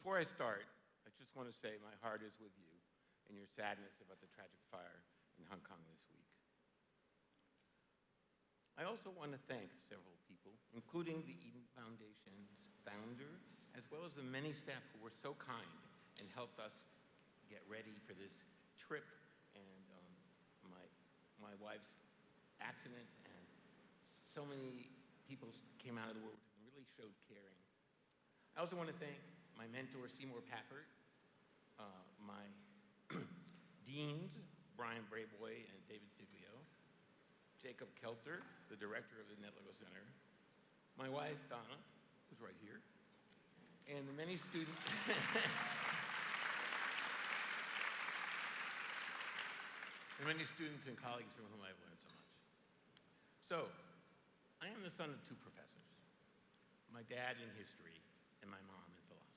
Before I start, I just want to say my heart is with you in your sadness about the tragic fire in Hong Kong this week. I also want to thank several people, including the Yidan Foundation's founder, as well as the many staff who were so kind and helped us get ready for this trip and my wife's accident, and so many people came out of the woodwork and really showed caring. I also want to thank my mentor, Seymour Papert, my deans, Brian Brayboy and David Figlio, Jacob Kelter, the director of the NetLego Center, my wife, Donna, who's right here, and the many students, and colleagues from whom I've learned so much. So, I am the son of two professors, my dad in history and my mom in philosophy.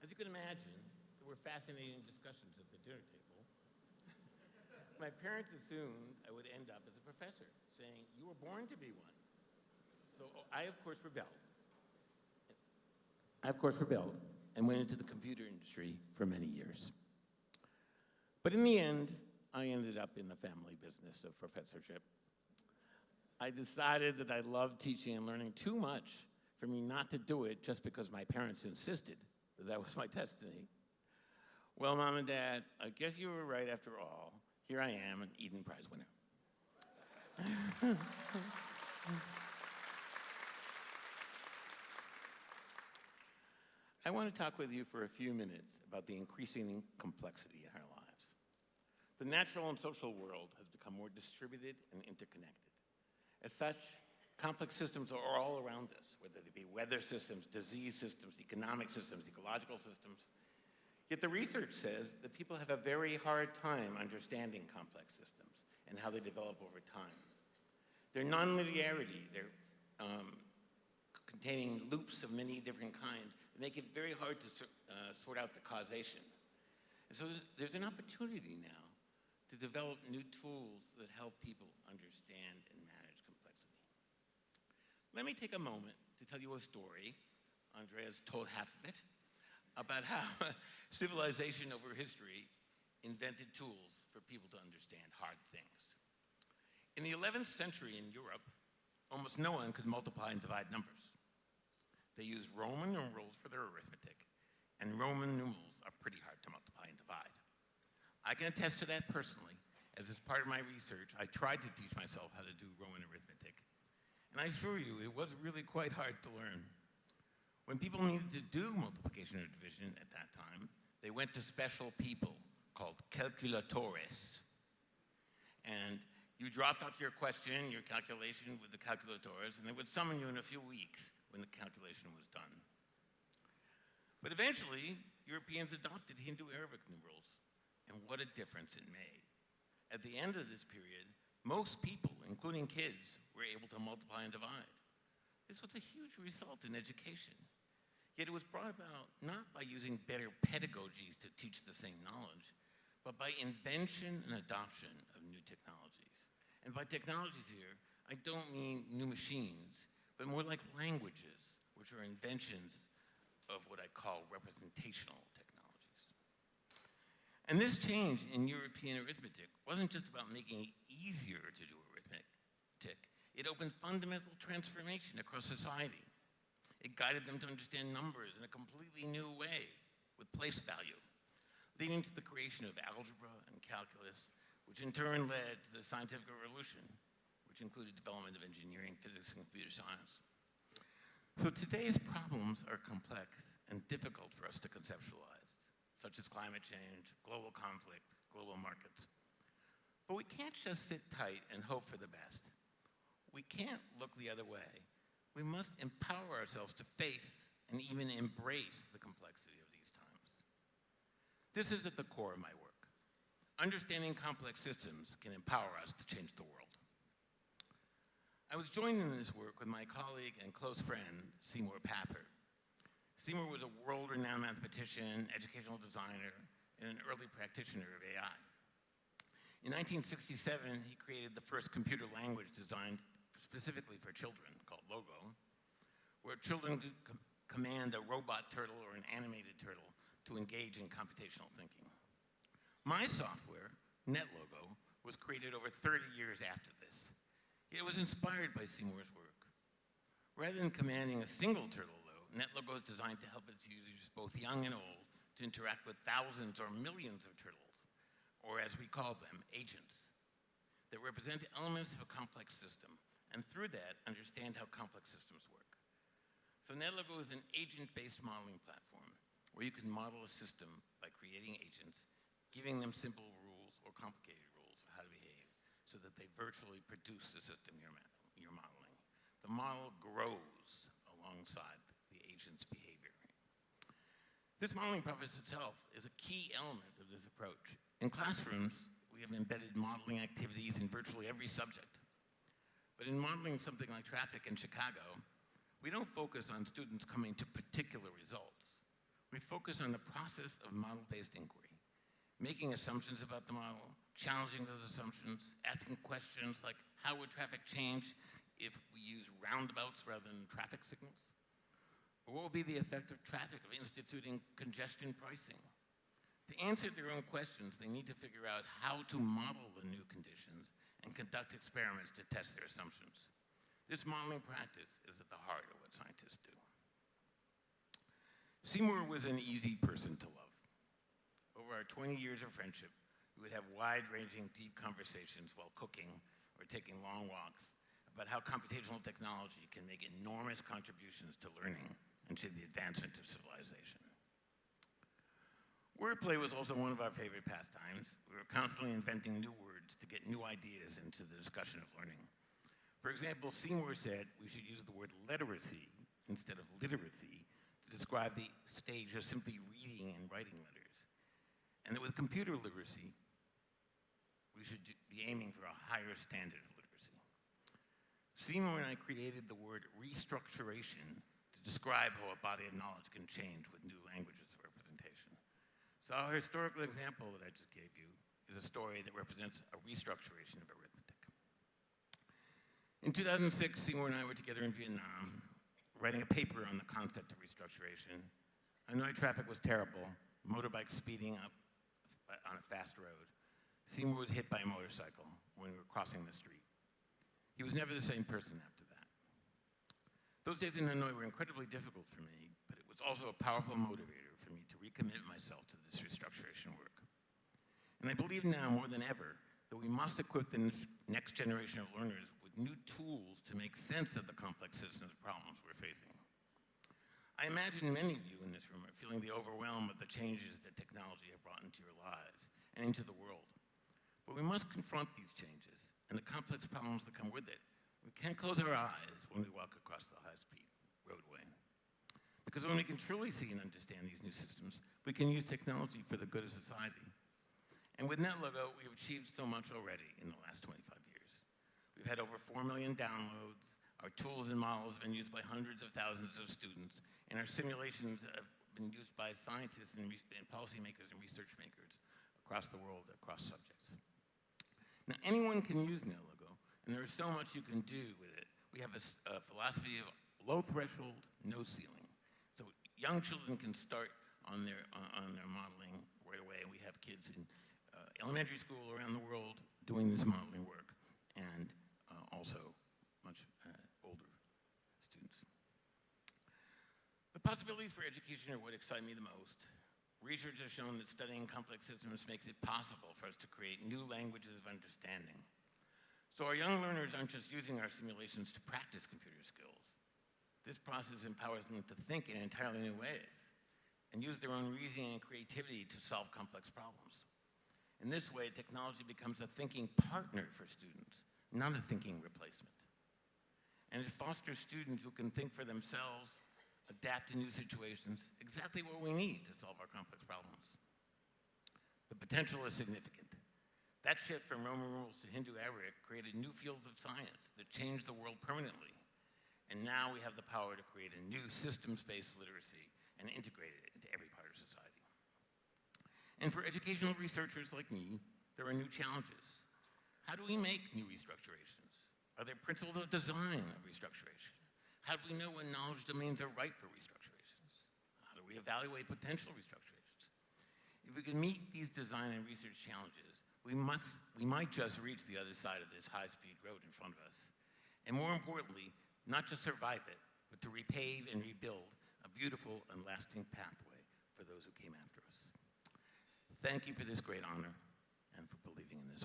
As you can imagine, there were fascinating discussions at the dinner table. My parents assumed I would end up as a professor, saying, "You were born to be one." So I, of course, rebelled. And went into the computer industry for many years. But in the end, I ended up in the family business of professorship. I decided that I loved teaching and learning too much for me not to do it just because my parents insisted that was my destiny. Well, Mom and Dad, I guess you were right after all. Here I am, an Yidan Prize winner. I want to talk with you for a few minutes about the increasing complexity in our lives. The natural and social world has become more distributed and interconnected. As such, complex systems are all around us, whether they be weather systems, disease systems, economic systems, ecological systems. Yet the research says that people have a very hard time understanding complex systems and how they develop over time. Their nonlinearity, their containing loops of many different kinds, make it very hard to sort out the causation. And so there's an opportunity now to develop new tools that help people understand and manage complexity. Let me take a moment to tell you a story. Andrea's told half of it, about how civilization over history invented tools for people to understand hard things. In the 11th century in Europe, almost no one could multiply and divide numbers. They used Roman numerals for their arithmetic, and Roman numerals are pretty hard to multiply and divide. I can attest to that personally, as part of my research, I tried to teach myself how to do Roman arithmetic. And I assure you, it was really quite hard to learn. When people needed to do multiplication or division at that time, they went to special people called calculatores. And you dropped off your question, your calculation with the calculatores, and they would summon you in a few weeks when the calculation was done. But eventually, Europeans adopted Hindu-Arabic numerals, and what a difference it made. At the end of this period, most people, including kids, were able to multiply and divide. This was a huge result in education. Yet it was brought about not by using better pedagogies to teach the same knowledge, but by invention and adoption of new technologies. And by technologies here, I don't mean new machines, but more like languages, which are inventions of what I call representational technologies. And this change in European arithmetic wasn't just about making it easier to do arithmetic. It opened fundamental transformation across society. It guided them to understand numbers in a completely new way with place value, leading to the creation of algebra and calculus, which in turn led to the scientific revolution, which included development of engineering, physics, and computer science. So today's problems are complex and difficult for us to conceptualize, such as climate change, global conflict, global markets. But we can't just sit tight and hope for the best. We can't look the other way. We must empower ourselves to face and even embrace the complexity of these times. This is at the core of my work. Understanding complex systems can empower us to change the world. I was joined in this work with my colleague and close friend, Seymour Papert. Seymour was a world-renowned mathematician, educational designer, and an early practitioner of AI. In 1967, he created the first computer language designed specifically for children, called Logo, where children could command a robot turtle or an animated turtle to engage in computational thinking. My software, NetLogo, was created over 30 years after this. It was inspired by Seymour's work. Rather than commanding a single turtle, though, NetLogo is designed to help its users, both young and old, to interact with thousands or millions of turtles, or as we call them, agents, that represent elements of a complex system, and through that, understand how complex systems work. So NetLogo is an agent-based modeling platform where you can model a system by creating agents, giving them simple rules or complicated rules for how to behave so that they virtually produce the system you're modeling. The model grows alongside the agent's behavior. This modeling process itself is a key element of this approach. In classrooms, we have embedded modeling activities in virtually every subject. But in modeling something like traffic in Chicago, we don't focus on students coming to particular results. We focus on the process of model-based inquiry, making assumptions about the model, challenging those assumptions, asking questions like, how would traffic change if we use roundabouts rather than traffic signals? Or what will be the effect of traffic of instituting congestion pricing? To answer their own questions, they need to figure out how to model the new conditions and conduct experiments to test their assumptions. This modeling practice is at the heart of what scientists do. Seymour was an easy person to love. Over our 20 years of friendship, we would have wide-ranging, deep conversations while cooking or taking long walks about how computational technology can make enormous contributions to learning and to the advancement of civilization. Wordplay was also one of our favorite pastimes. We were constantly inventing new words to get new ideas into the discussion of learning. For example, Seymour said we should use the word literacy instead of literacy to describe the stage of simply reading and writing letters. And that with computer literacy, we should be aiming for a higher standard of literacy. Seymour and I created the word restructuration to describe how a body of knowledge can change with new languages of representation. So our historical example that I just gave you is a story that represents a restructuration of arithmetic. In 2006, Seymour and I were together in Vietnam, writing a paper on the concept of restructuration. Hanoi traffic was terrible, motorbikes speeding up on a fast road. Seymour was hit by a motorcycle when we were crossing the street. He was never the same person after that. Those days in Hanoi were incredibly difficult for me, but it was also a powerful motivator for me to recommit myself to this restructuration work. And I believe now more than ever that we must equip the next generation of learners with new tools to make sense of the complex systems problems we're facing. I imagine many of you in this room are feeling the overwhelm of the changes that technology have brought into your lives and into the world. But we must confront these changes and the complex problems that come with it. We can't close our eyes when we walk across the high-speed roadway. Because when we can truly see and understand these new systems, we can use technology for the good of society. And with NetLogo, we've achieved so much already in the last 25 years. We've had over 4 million downloads. Our tools and models have been used by hundreds of thousands of students, and our simulations have been used by scientists and policymakers and research makers across the world, across subjects. Now, anyone can use NetLogo, and there is so much you can do with it. We have a philosophy of low threshold, no ceiling. So young children can start on their modeling right away. We have kids in elementary school around the world doing this modeling work, and also much older students. The possibilities for education are what excite me the most. Research has shown that studying complex systems makes it possible for us to create new languages of understanding. So our young learners aren't just using our simulations to practice computer skills. This process empowers them to think in entirely new ways and use their own reasoning and creativity to solve complex problems. In this way, technology becomes a thinking partner for students, not a thinking replacement. And it fosters students who can think for themselves, adapt to new situations, exactly what we need to solve our complex problems. The potential is significant. That shift from Roman rules to Hindu Arabic created new fields of science that changed the world permanently. And now we have the power to create a new systems-based literacy and integrate it into every part of society. And for educational researchers like me, there are new challenges. How do we make new restructurations? Are there principles of design of restructuration? How do we know when knowledge domains are right for restructuration? reevaluate potential restructurations. If we can meet these design and research challenges, we might just reach the other side of this high-speed road in front of us. And more importantly, not just survive it, but to repave and rebuild a beautiful and lasting pathway for those who came after us. Thank you for this great honor and for believing in this.